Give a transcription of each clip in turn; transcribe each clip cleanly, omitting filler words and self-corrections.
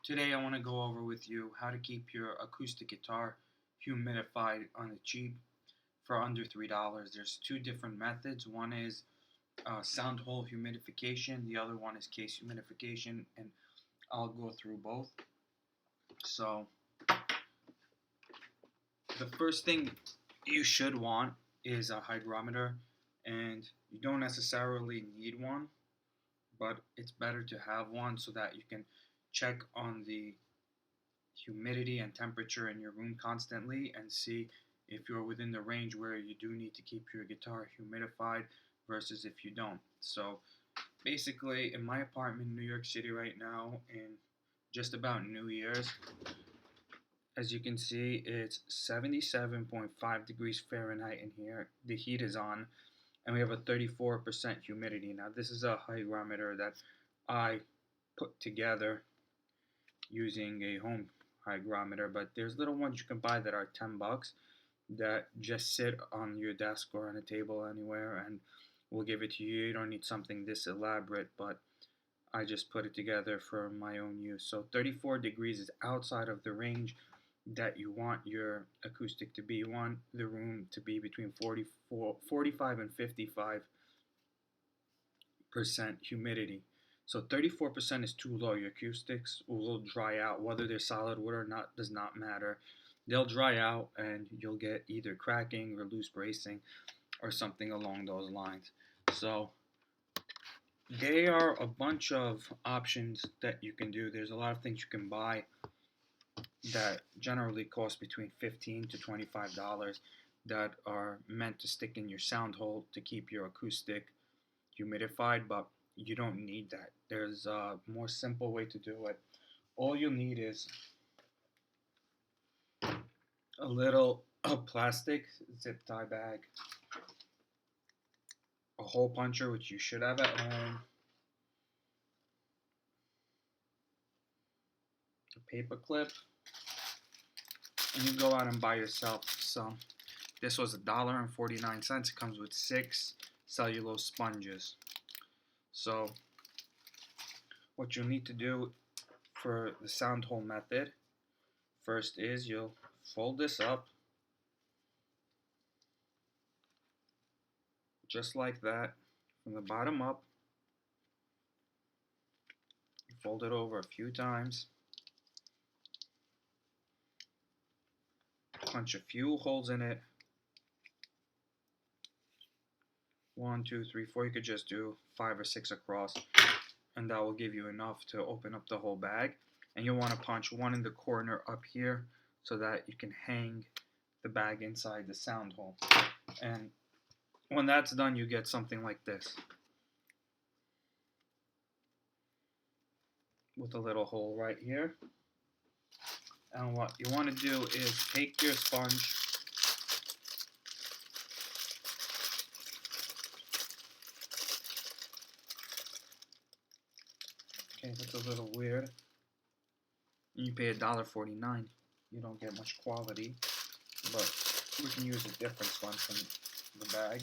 Today I want to go over with you how to keep your acoustic guitar humidified on the cheap for under $3. There's two different methods. One is soundhole humidification. The other one is case humidification, and I'll go through both. So the first thing you should want is a hygrometer, and you don't necessarily need one, but it's better to have one so that you can check on the humidity and temperature in your room constantly and see if you're within the range where you do need to keep your guitar humidified versus if you don't. So basically, in my apartment in New York City right now, in just about New Year's, as you can see, it's 77.5 degrees Fahrenheit in here. The heat is on, and we have a 34% humidity. Now, this is a hygrometer that I put together using a home hygrometer, but there's little ones you can buy that are $10 that just sit on your desk or on a table anywhere, and we'll give it to you. You don't need something this elaborate, but I just put it together for my own use. So 34 degrees is outside of the range that you want your acoustic to be. You want the room to be between 45 and 55% humidity. So 34% is too low. Your acoustics will dry out. Whether they're solid wood or not does not matter. They'll dry out and you'll get either cracking or loose bracing or something along those lines. So there are a bunch of options that you can do. There's a lot of things you can buy that generally cost between $15 to $25 that are meant to stick in your sound hole to keep your acoustic humidified, but you don't need that. There's a more simple way to do it. All you'll need is a little plastic zip tie bag, a hole puncher, which you should have at home, a paper clip, and you go out and buy yourself some. This was $1.49. It comes with 6 cellulose sponges. So what you'll need to do for the sound hole method first is you'll fold this up just like that from the bottom up. You fold it over a few times, punch a few holes in it. 1, 2, 3, 4. You could just do 5 or 6 across, and that will give you enough to open up the whole bag. And you'll want to punch one in the corner up here so that you can hang the bag inside the sound hole. And when that's done, you get something like this with a little hole right here. And what you want to do is take your sponge, okay, that's a little weird. You pay $1.49. You don't get much quality, but we can use a different sponge from the bag.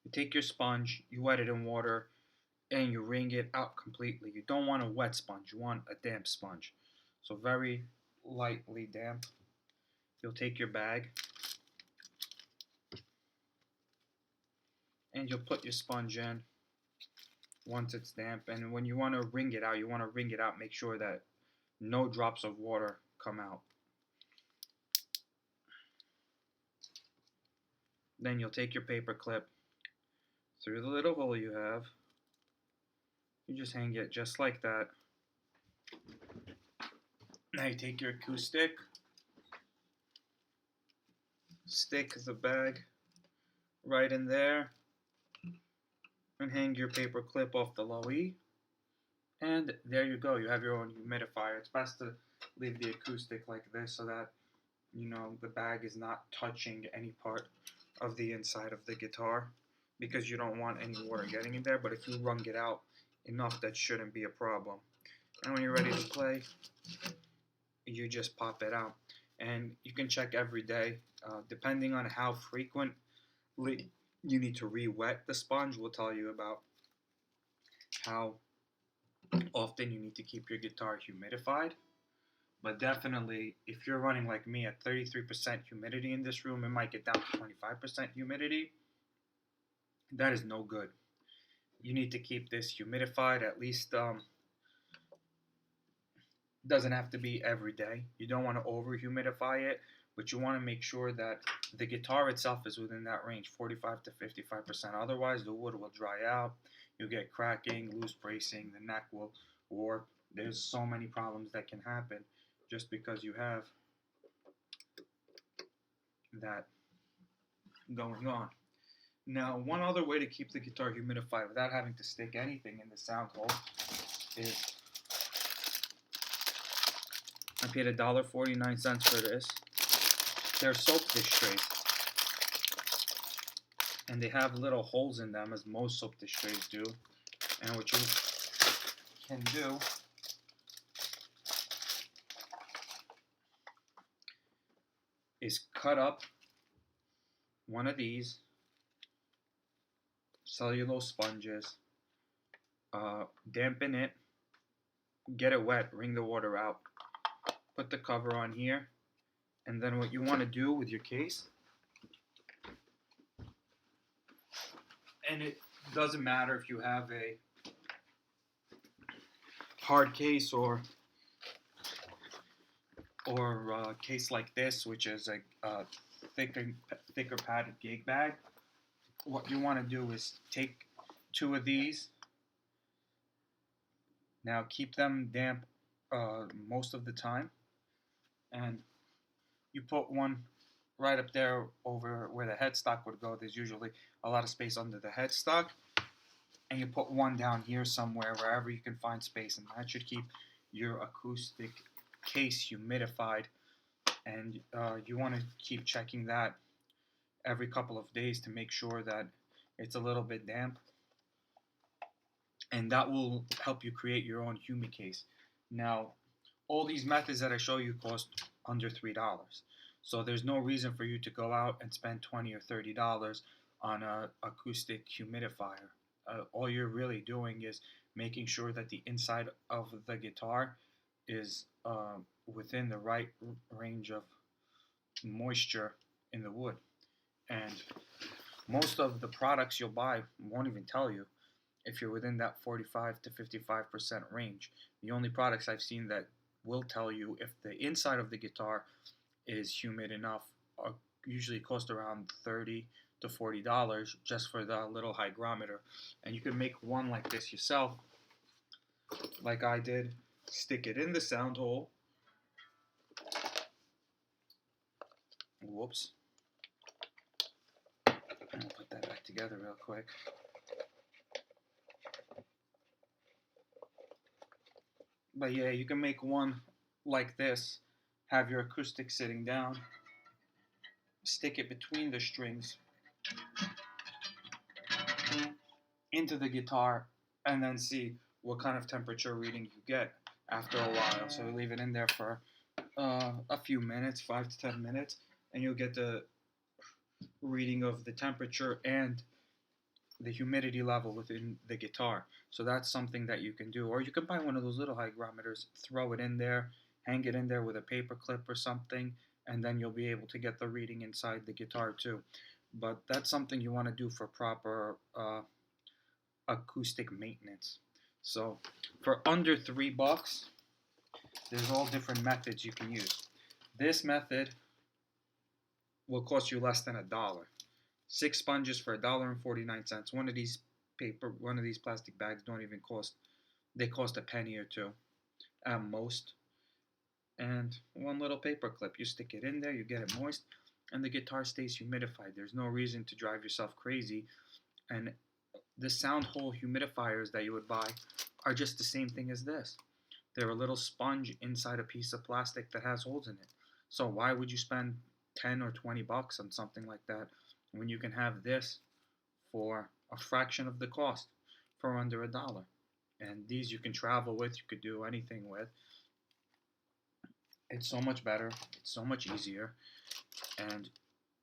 You take your sponge, you wet it in water, and you wring it out completely. You don't want a wet sponge, you want a damp sponge. So very lightly damp. You'll take your bag and you'll put your sponge in once it's damp. And when you want to wring it out, make sure that no drops of water come out. Then you'll take your paper clip through the little hole you have. You just hang it just like that. Now you take your acoustic, stick the bag right in there, and hang your paper clip off the low E. And there you go. You have your own humidifier. It's best to leave the acoustic like this so that the bag is not touching any part of the inside of the guitar, because you don't want any water getting in there. But if you wrung it out enough, that shouldn't be a problem. And when you're ready to play, you just pop it out. And you can check every day, depending on how frequently you need to re-wet the sponge. We'll tell you about how often you need to keep your guitar humidified. But definitely, if you're running like me at 33% humidity in this room, it might get down to 25% humidity. That is no good. You need to keep this humidified at least. Doesn't have to be every day. You don't want to over humidify it, but you want to make sure that the guitar itself is within that range, 45 to 55%. Otherwise, the wood will dry out. You'll get cracking, loose bracing, the neck will warp. There's so many problems that can happen just because you have that going on. Now, one other way to keep the guitar humidified without having to stick anything in the sound hole is I paid $1.49 for this. They're soap dish trays, and they have little holes in them, as most soap dish trays do. And what you can do is cut up one of these cellulose sponges, dampen it, get it wet, wring the water out, put the cover on here, and then what you want to do with your case, and it doesn't matter if you have a hard case or a case like this, which is a thicker padded gig bag. What you want to do is take two of these. Now keep them damp most of the time, and you put one right up there over where the headstock would go. There's usually a lot of space under the headstock, and you put one down here somewhere, wherever you can find space, and that should keep your acoustic case humidified. And you want to keep checking that every couple of days to make sure that it's a little bit damp, and that will help you create your own humicase. Now, all these methods that I show you cost under $3, so there's no reason for you to go out and spend $20 or $30 on an acoustic humidifier. All you're really doing is making sure that the inside of the guitar is within the right range of moisture in the wood. And most of the products you'll buy won't even tell you if you're within that 45 to 55% range. The only products I've seen that will tell you if the inside of the guitar is humid enough usually cost around $30 to $40 just for the little hygrometer. And you can make one like this yourself, like I did. Stick it in the sound hole. Whoops. I'll put that back together real quick. But yeah, you can make one like this. Have your acoustic sitting down. Stick it between the strings into the guitar, and then see what kind of temperature reading you get after a while. So you leave it in there for a few minutes, 5 to 10 minutes, and you'll get the reading of the temperature and the humidity level within the guitar. So that's something that you can do. Or you can buy one of those little hygrometers, throw it in there, hang it in there with a paper clip or something, and then you'll be able to get the reading inside the guitar too. But that's something you want to do for proper acoustic maintenance. So for under $3, there's all different methods you can use. This method will cost you less than $1. 6 sponges for $1.49. One of these plastic bags don't even cost. They cost a penny or two at most. And one little paper clip. You stick it in there, you get it moist, and the guitar stays humidified. There's no reason to drive yourself crazy. And the sound hole humidifiers that you would buy are just the same thing as this. They're a little sponge inside a piece of plastic that has holes in it. So why would you spend 10 or 20 bucks on something like that when you can have this for a fraction of the cost for under $1? And these you can travel with, you could do anything with. It's so much better, it's so much easier, and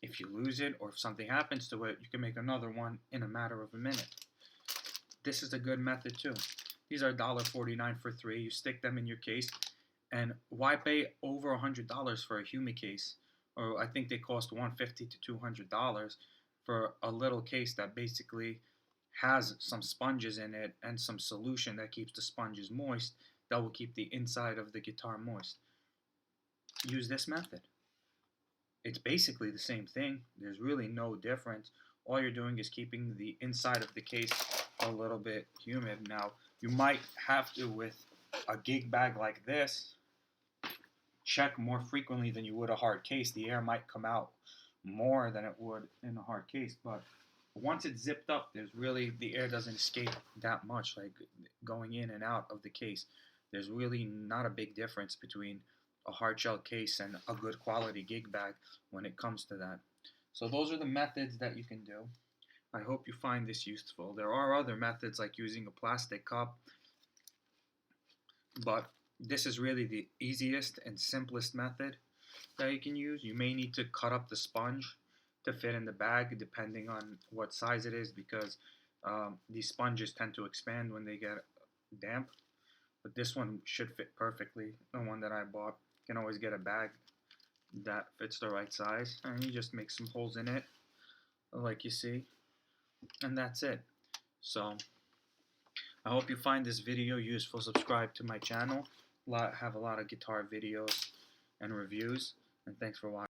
if you lose it or if something happens to it, you can make another one in a matter of a minute. This is a good method too. These are $1.49 for 3. You stick them in your case, and why pay over $100 for a humicase? Or I think they cost $150 to $200 for a little case that basically has some sponges in it and some solution that keeps the sponges moist, that will keep the inside of the guitar moist. Use this method. It's basically the same thing. There's really no difference. All you're doing is keeping the inside of the case a little bit humid. Now, you might have to, with a gig bag like this, check more frequently than you would a hard case. The air might come out more than it would in a hard case, but once it's zipped up, the air doesn't escape that much, like going in and out of the case. There's really not a big difference between a hard shell case and a good quality gig bag when it comes to that. So those are the methods that you can do. I hope you find this useful. There are other methods like using a plastic cup, but this is really the easiest and simplest method that you can use. You may need to cut up the sponge to fit in the bag depending on what size it is, because these sponges tend to expand when they get damp. But this one should fit perfectly. The one that I bought. You can always get a bag that fits the right size, and you just make some holes in it like you see, and that's it. So I hope you find this video useful. Subscribe to my channel. I have a lot of guitar videos and reviews, and thanks for watching.